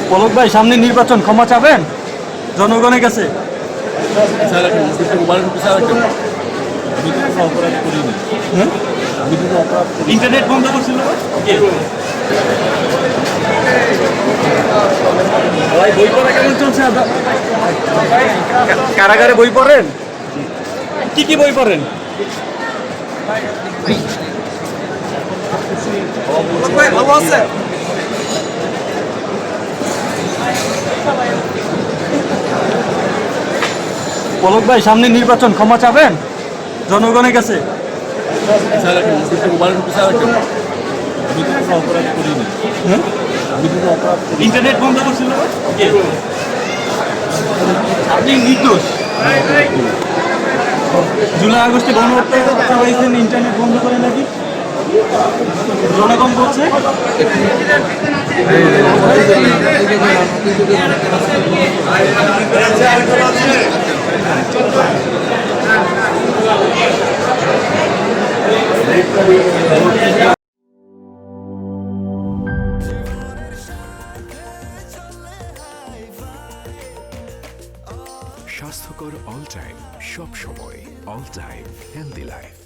পলক ভাই, সামনে নির্বাচন, ক্ষমা চাবেন জনগণের কাছে? হ্যাঁ? ইন্টারনেট বন্ধ করছিল ভাই, বই পড়া কেমন চলছে? কারাগারে বই পড়েন? কি কি বই পড়েন? ভালো আছে? পলক ভাই, সামনে নির্বাচন, ক্ষমা চাবেন জনগণের কাছে? হ্যাঁ? ইন্টারনেট বন্ধ করছিল আপনি নির্দোষ। জুলাই আগস্টে গণহত্যা চালাইছেন, ইন্টারনেট বন্ধ করে নাকি জনগণ বলছে। স্বাস্থ্যকর অল টাইম, সব সময় অল টাইম হেলদি লাইফ।